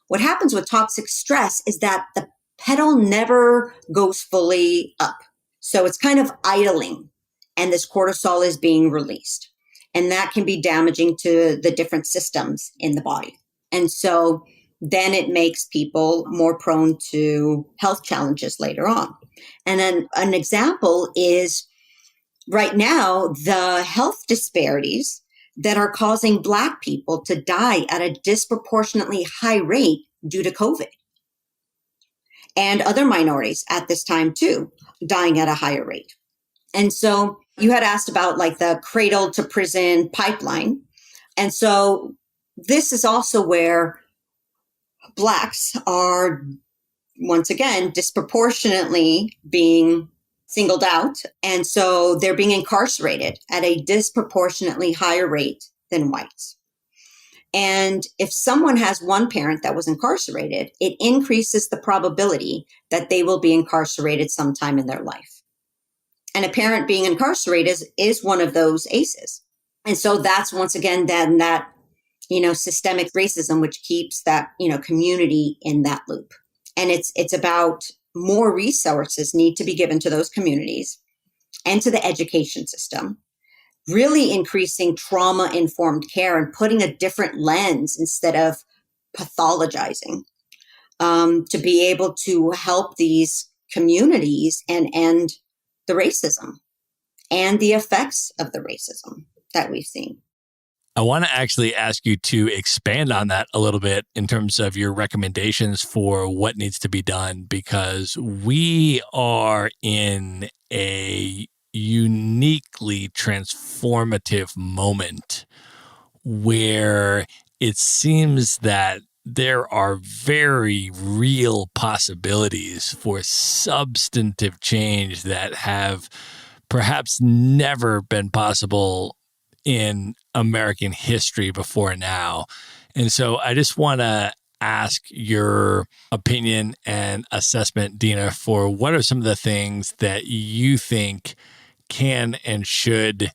What happens with toxic stress is that the pedal never goes fully up. So it's kind of idling, and this cortisol is being released. And that can be damaging to the different systems in the body. And so then it makes people more prone to health challenges later on. And then an example is right now, the health disparities that are causing Black people to die at a disproportionately high rate due to COVID. And other minorities at this time too, dying at a higher rate. And so you had asked about like the cradle to prison pipeline. And so this is also where Blacks are, once again, disproportionately being singled out. And so they're being incarcerated at a disproportionately higher rate than whites. And if someone has one parent that was incarcerated, it increases the probability that they will be incarcerated sometime in their life. And a parent being incarcerated is one of those ACEs. And so that's once again then that, systemic racism, which keeps that, community in that loop. And it's about more resources need to be given to those communities and to the education system, really increasing trauma-informed care and putting a different lens instead of pathologizing, to be able to help these communities and end the racism and the effects of the racism that we've seen. I want to actually ask you to expand on that a little bit in terms of your recommendations for what needs to be done, because we are in a uniquely transformative moment where it seems that there are very real possibilities for substantive change that have perhaps never been possible in American history before now. And so I just want to ask your opinion and assessment, Dina, for what are some of the things that you think can and should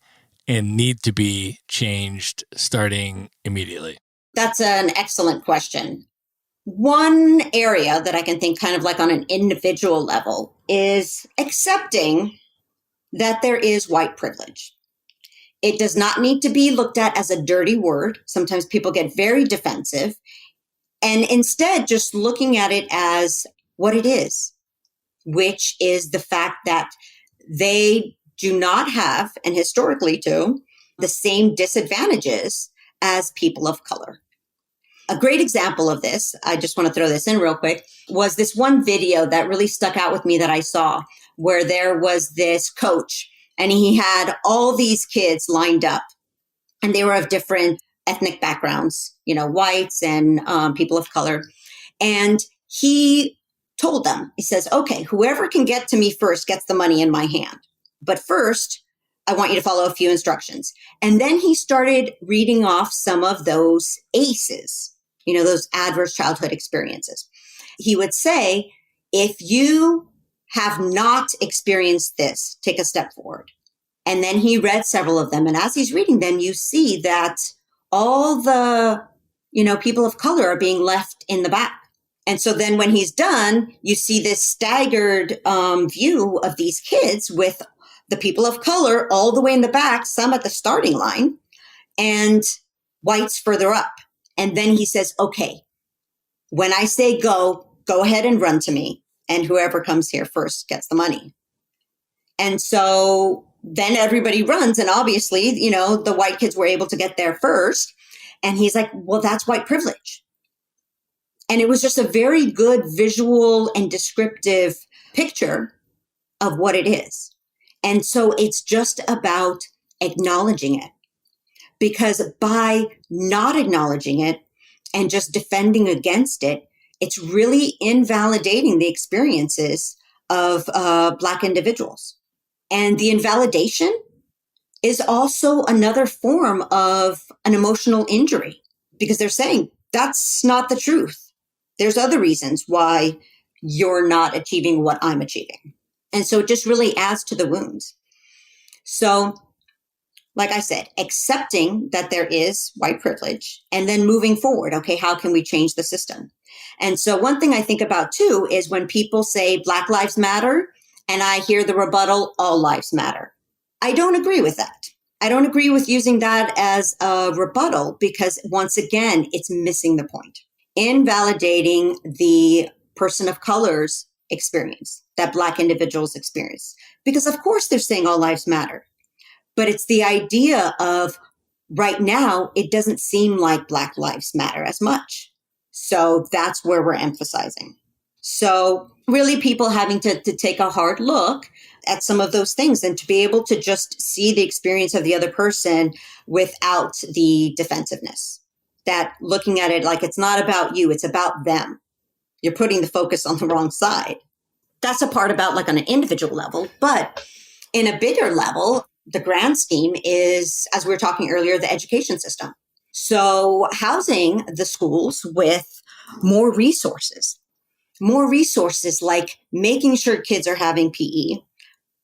and need to be changed starting immediately? That's an excellent question. One area that I can think kind of like on an individual level is accepting that there is white privilege. It does not need to be looked at as a dirty word. Sometimes people get very defensive, and instead just looking at it as what it is, which is the fact that they do not have, and historically too, the same disadvantages as people of color. A great example of this, I just want to throw this in real quick, was this one video that really stuck out with me that I saw, where there was this coach and he had all these kids lined up, and they were of different ethnic backgrounds, whites and people of color. And he told them, he says, okay, whoever can get to me first gets the money in my hand. But first, I want you to follow a few instructions. And then he started reading off some of those ACEs, those adverse childhood experiences. He would say, if you have not experienced this, take a step forward. And then he read several of them. And as he's reading them, you see that all the, people of color are being left in the back. And so then when he's done, you see this staggered view of these kids with the people of color all the way in the back, some at the starting line, and whites further up. And then he says, okay, when I say go ahead and run to me. And whoever comes here first gets the money. And so then everybody runs. And obviously, the white kids were able to get there first. And he's like, well, that's white privilege. And it was just a very good visual and descriptive picture of what it is. And so it's just about acknowledging it. Because by not acknowledging it and just defending against it, it's really invalidating the experiences of Black individuals. And the invalidation is also another form of an emotional injury, because they're saying that's not the truth. There's other reasons why you're not achieving what I'm achieving. And so it just really adds to the wounds. So, like I said, accepting that there is white privilege and then moving forward. Okay, how can we change the system? And so one thing I think about too is when people say Black Lives Matter and I hear the rebuttal, all lives matter. I don't agree with that. I don't agree with using that as a rebuttal because once again, it's missing the point. Invalidating the person of color's experience, that Black individuals experience. Because of course they're saying all lives matter. But it's the idea of right now, it doesn't seem like Black lives matter as much. So that's where we're emphasizing. So really people having to take a hard look at some of those things and to be able to just see the experience of the other person without the defensiveness. That looking at it like it's not about you, it's about them. You're putting the focus on the wrong side. That's a part about like on an individual level, but in a bigger level, the grand scheme is, as we were talking earlier, the education system. So housing the schools with more resources like making sure kids are having PE,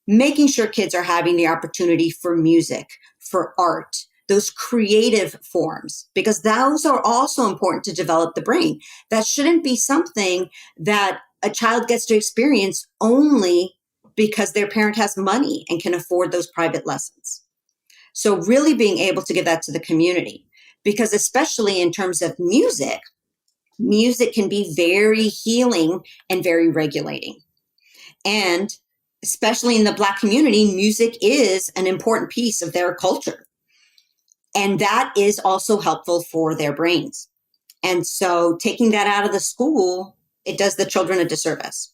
making sure kids are having the opportunity for music, for art, those creative forms, because those are also important to develop the brain. That shouldn't be something that a child gets to experience only because their parent has money and can afford those private lessons. So really being able to give that to the community, because especially in terms of music can be very healing and very regulating. And especially in the Black community, music is an important piece of their culture. And that is also helpful for their brains. And so taking that out of the school, it does the children a disservice.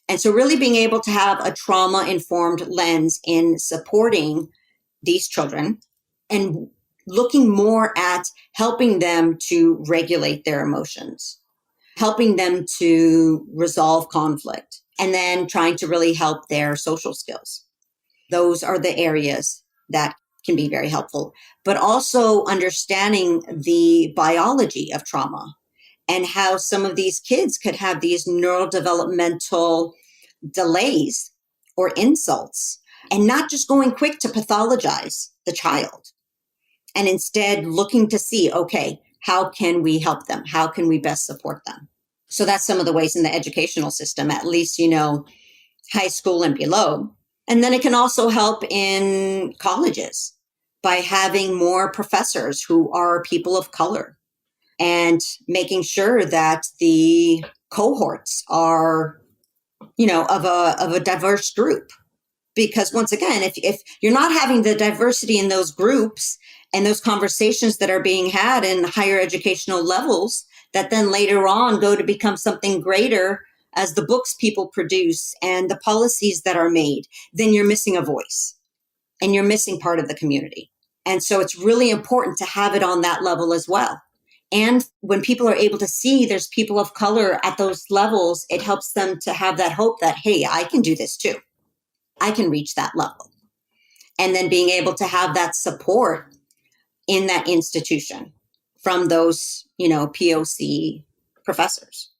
And so really being able to have a trauma-informed lens in supporting these children and looking more at helping them to regulate their emotions, helping them to resolve conflict, and then trying to really help their social skills. Those are the areas that can be very helpful, but also understanding the biology of trauma and how some of these kids could have these neurodevelopmental delays or insults, and not just going quick to pathologize the child, and instead looking to see, okay, how can we help them? How can we best support them? So that's some of the ways in the educational system, at least, high school and below. And then it can also help in colleges by having more professors who are people of color and making sure that the cohorts are, of a diverse group, Because once again, if you're not having the diversity in those groups and those conversations that are being had in higher educational levels, that then later on go to become something greater as the books people produce and the policies that are made, then you're missing a voice and you're missing part of the community. And so it's really important to have it on that level as well. And when people are able to see there's people of color at those levels, it helps them to have that hope that, hey, I can do this too. I can reach that level. And then being able to have that support in that institution from those, POC professors.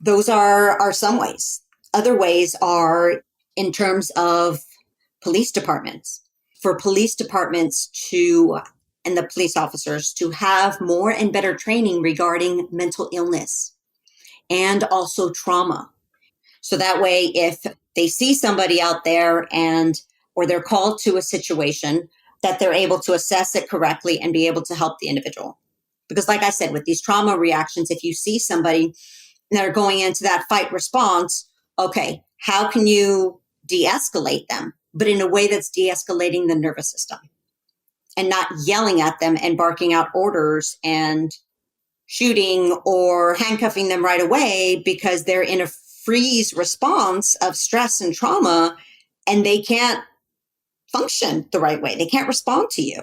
Those are some ways. Other ways are in terms of police departments. For police departments and the police officers to have more and better training regarding mental illness and also trauma. So that way, if they see somebody out there or they're called to a situation, that they're able to assess it correctly and be able to help the individual. Because like I said, with these trauma reactions, if you see somebody that are going into that fight response, okay, how can you de-escalate them, but in a way that's de-escalating the nervous system and not yelling at them and barking out orders and shooting or handcuffing them right away because they're in a freeze response of stress and trauma and they can't function the right way. They can't respond to you.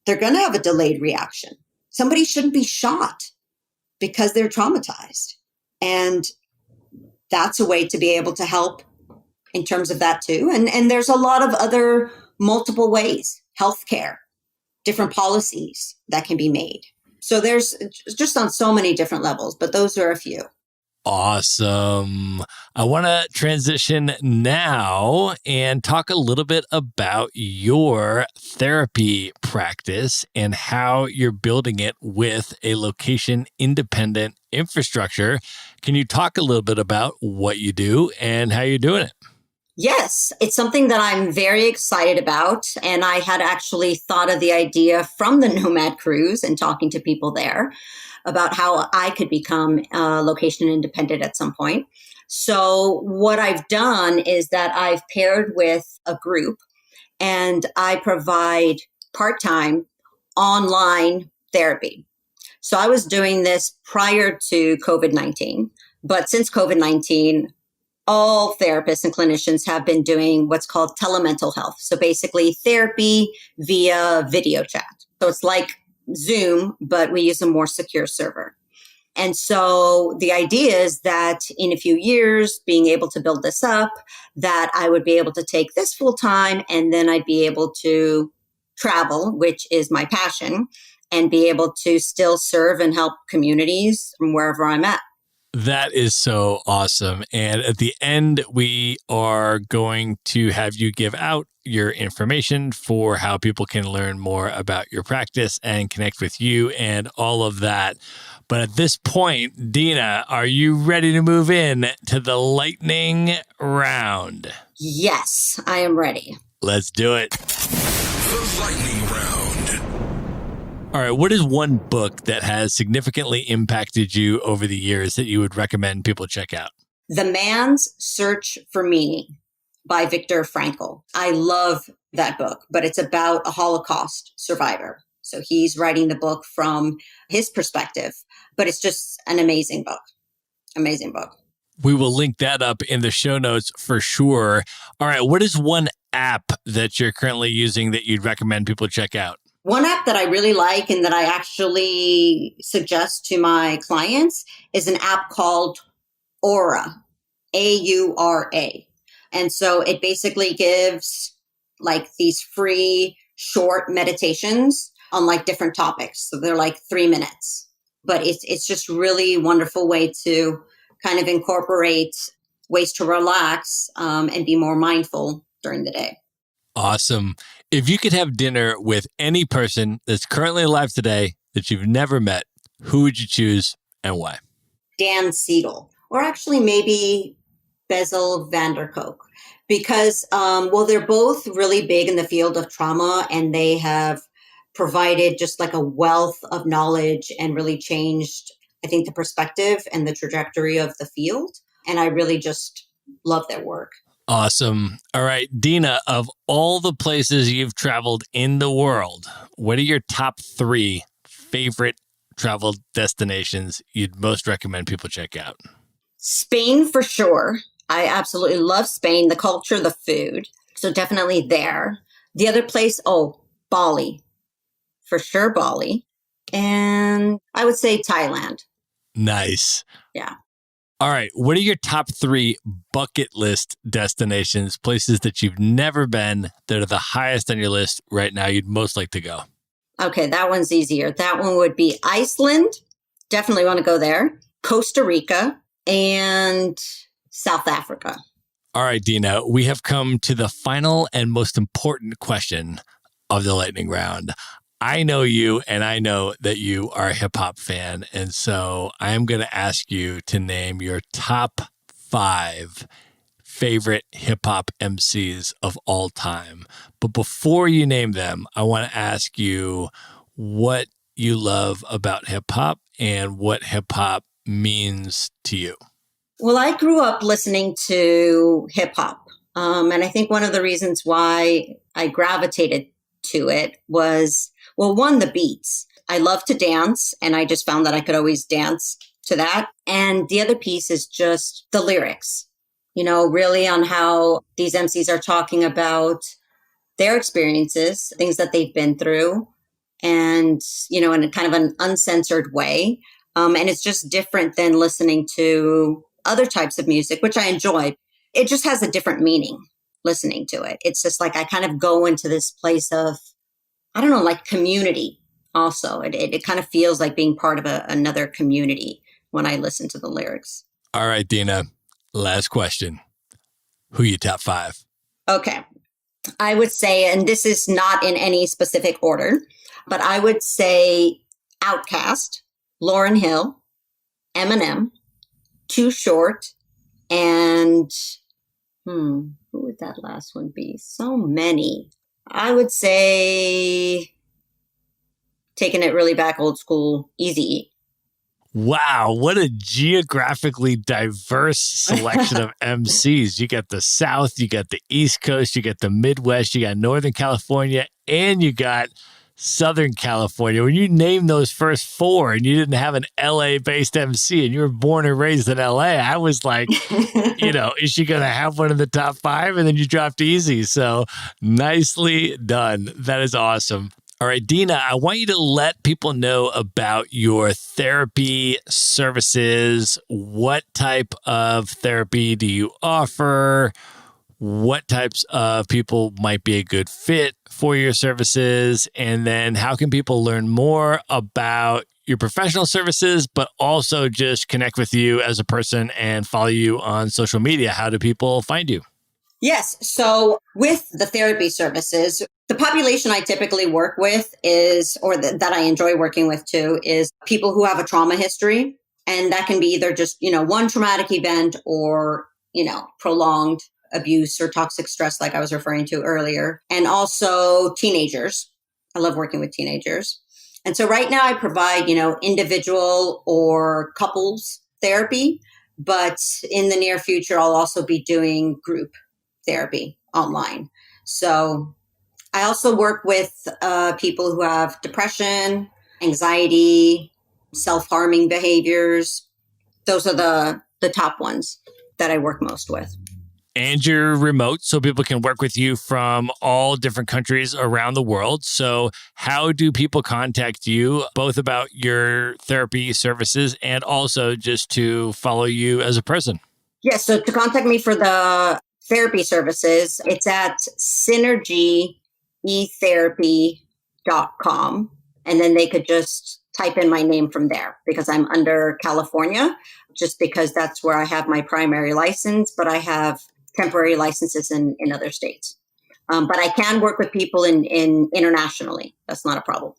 They're going to have a delayed reaction. Somebody shouldn't be shot because they're traumatized. And that's a way to be able to help in terms of that too. And there's a lot of other multiple ways, healthcare, different policies that can be made. So there's just on so many different levels, but those are a few. Awesome. I want to transition now and talk a little bit about your therapy practice and how you're building it with a location-independent infrastructure. Can you talk a little bit about what you do and how you're doing it? Yes, it's something that I'm very excited about. And I had actually thought of the idea from the Nomad Cruise and talking to people there about how I could become location independent at some point. So what I've done is that I've paired with a group and I provide part-time online therapy. So I was doing this prior to COVID-19, but since COVID-19, all therapists and clinicians have been doing what's called telemental health. So basically therapy via video chat. So it's like Zoom, but we use a more secure server. And so the idea is that in a few years, being able to build this up, that I would be able to take this full time and then I'd be able to travel, which is my passion, and be able to still serve and help communities from wherever I'm at. That is so awesome. And at the end, we are going to have you give out your information for how people can learn more about your practice and connect with you and all of that. But at this point, Dina, are you ready to move in to the lightning round? Yes, I am ready. Let's do it. The lightning round. All right. What is one book that has significantly impacted you over the years that you would recommend people check out? The Man's Search for Meaning by Viktor Frankl. I love that book, but it's about a Holocaust survivor. So he's writing the book from his perspective, but it's just an amazing book. Amazing book. We will link that up in the show notes for sure. All right. What is one app that you're currently using that you'd recommend people check out? One app that I really like and that I actually suggest to my clients is an app called Aura, Aura. And so it basically gives like these free short meditations on like different topics. So they're like 3 minutes, but it's just really wonderful way to kind of incorporate ways to relax and be more mindful during the day. Awesome. If you could have dinner with any person that's currently alive today that you've never met, who would you choose and why? Dan Siegel, or actually maybe Bessel van der Kolk, because, they're both really big in the field of trauma and they have provided just like a wealth of knowledge and really changed, I think, the perspective and the trajectory of the field. And I really just love their work. Awesome. All right, Dina, of all the places you've traveled in the world, what are your top 3 favorite travel destinations you'd most recommend people check out? Spain for sure. I absolutely love Spain, the culture, the food. So definitely there. The other place, Bali. For sure, Bali. And I would say Thailand. Nice. Yeah. All right, what are your top 3 bucket list destinations, places that you've never been that are the highest on your list right now you'd most like to go? Okay, that one's easier. That one would be Iceland. Definitely want to go there. Costa Rica and South Africa. All right, Dina, we have come to the final and most important question of the lightning round. I know you, and I know that you are a hip hop fan. And so I am going to ask you to name your top 5 favorite hip hop MCs of all time. But before you name them, I want to ask you what you love about hip hop and what hip hop means to you. Well, I grew up listening to hip hop. And I think one of the reasons why I gravitated to it was, well, one, the beats. I love to dance, and I just found that I could always dance to that. And the other piece is just the lyrics, really on how these MCs are talking about their experiences, things that they've been through, and, in a kind of an uncensored way. And it's just different than listening to other types of music, which I enjoy. It just has a different meaning listening to it. It's just like I kind of go into this place of, I don't know, like community also. It kind of feels like being part of another community when I listen to the lyrics. All right, Dina, last question. Who are your top 5? Okay. I would say, and this is not in any specific order, but I would say Outkast, Lauryn Hill, Eminem, Too Short, and who would that last one be? So many. I would say, taking it really back old school, Eazy-E. Wow, what a geographically diverse selection of MCs. You got the South, you got the East Coast, you got the Midwest, you got Northern California, and you got Southern California. When you named those first 4 and you didn't have an LA-based MC and you were born and raised in LA, I was like, is she going to have one in the top 5? And then you dropped Easy. So nicely done. That is awesome. All right, Dina, I want you to let people know about your therapy services. What type of therapy do you offer? What types of people might be a good fit for your services? And then how can people learn more about your professional services, but also just connect with you as a person and follow you on social media? How do people find you? Yes. So with the therapy services, the population I typically work with is, or that I enjoy working with too, is people who have a trauma history. And that can be either just, one traumatic event or, prolonged abuse or toxic stress, like I was referring to earlier. And also teenagers. I love working with teenagers. And so right now I provide, individual or couples therapy, but in the near future, I'll also be doing group therapy online. So I also work with people who have depression, anxiety, self-harming behaviors. Those are the top ones that I work most with. And you're remote, so people can work with you from all different countries around the world. So how do people contact you, both about your therapy services and also just to follow you as a person? Yes, so to contact me for the therapy services, it's at synergyetherapy.com. And then they could just type in my name from there because I'm under California, just because that's where I have my primary license, but I have temporary licenses in other states. But I can work with people in internationally. That's not a problem.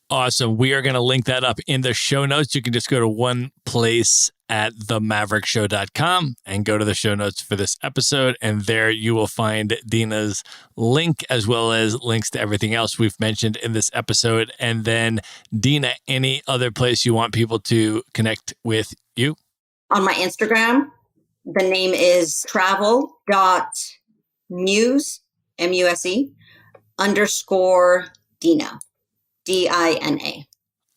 Awesome. We are going to link that up in the show notes. You can just go to one place at themaverickshow.com and go to the show notes for this episode. And there you will find Dina's link as well as links to everything else we've mentioned in this episode. And then, Dina, any other place you want people to connect with you? On my Instagram, The name is travel.muse, M-U-S-E, _ Dina, D-I-N-A.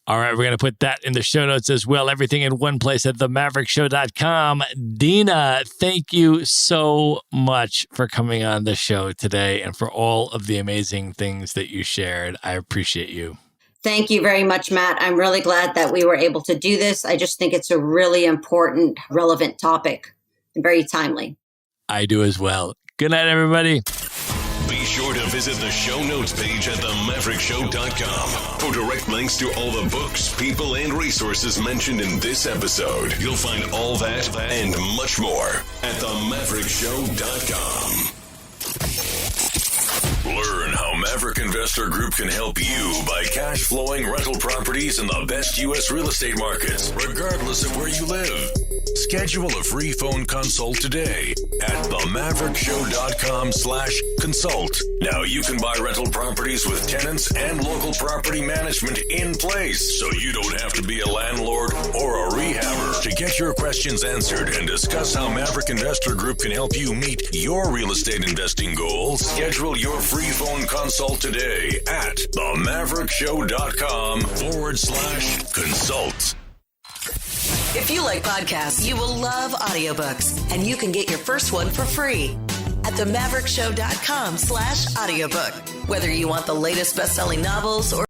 All right, we're going to put that in the show notes as well. Everything in one place at themaverickshow.com. Dina, thank you so much for coming on the show today and for all of the amazing things that you shared. I appreciate you. Thank you very much, Matt. I'm really glad that we were able to do this. I just think it's a really important, relevant topic and very timely. I do as well. Good night, everybody. Be sure to visit the show notes page at themaverickshow.com for direct links to all the books, people, and resources mentioned in this episode. You'll find all that and much more at themaverickshow.com. Learn how Maverick Investor Group can help you buy cash flowing rental properties in the best U.S. real estate markets, regardless of where you live. Schedule a free phone consult today at themaverickshow.com/consult. Now you can buy rental properties with tenants and local property management in place, so you don't have to be a landlord or a rehabber. To get your questions answered and discuss how Maverick Investor Group can help you meet your real estate investing goals, schedule your free phone consult today at themaverickshow.com/consult. If you like podcasts, you will love audiobooks, and you can get your first one for free at themaverickshow.com/audiobook. Whether you want the latest best-selling novels or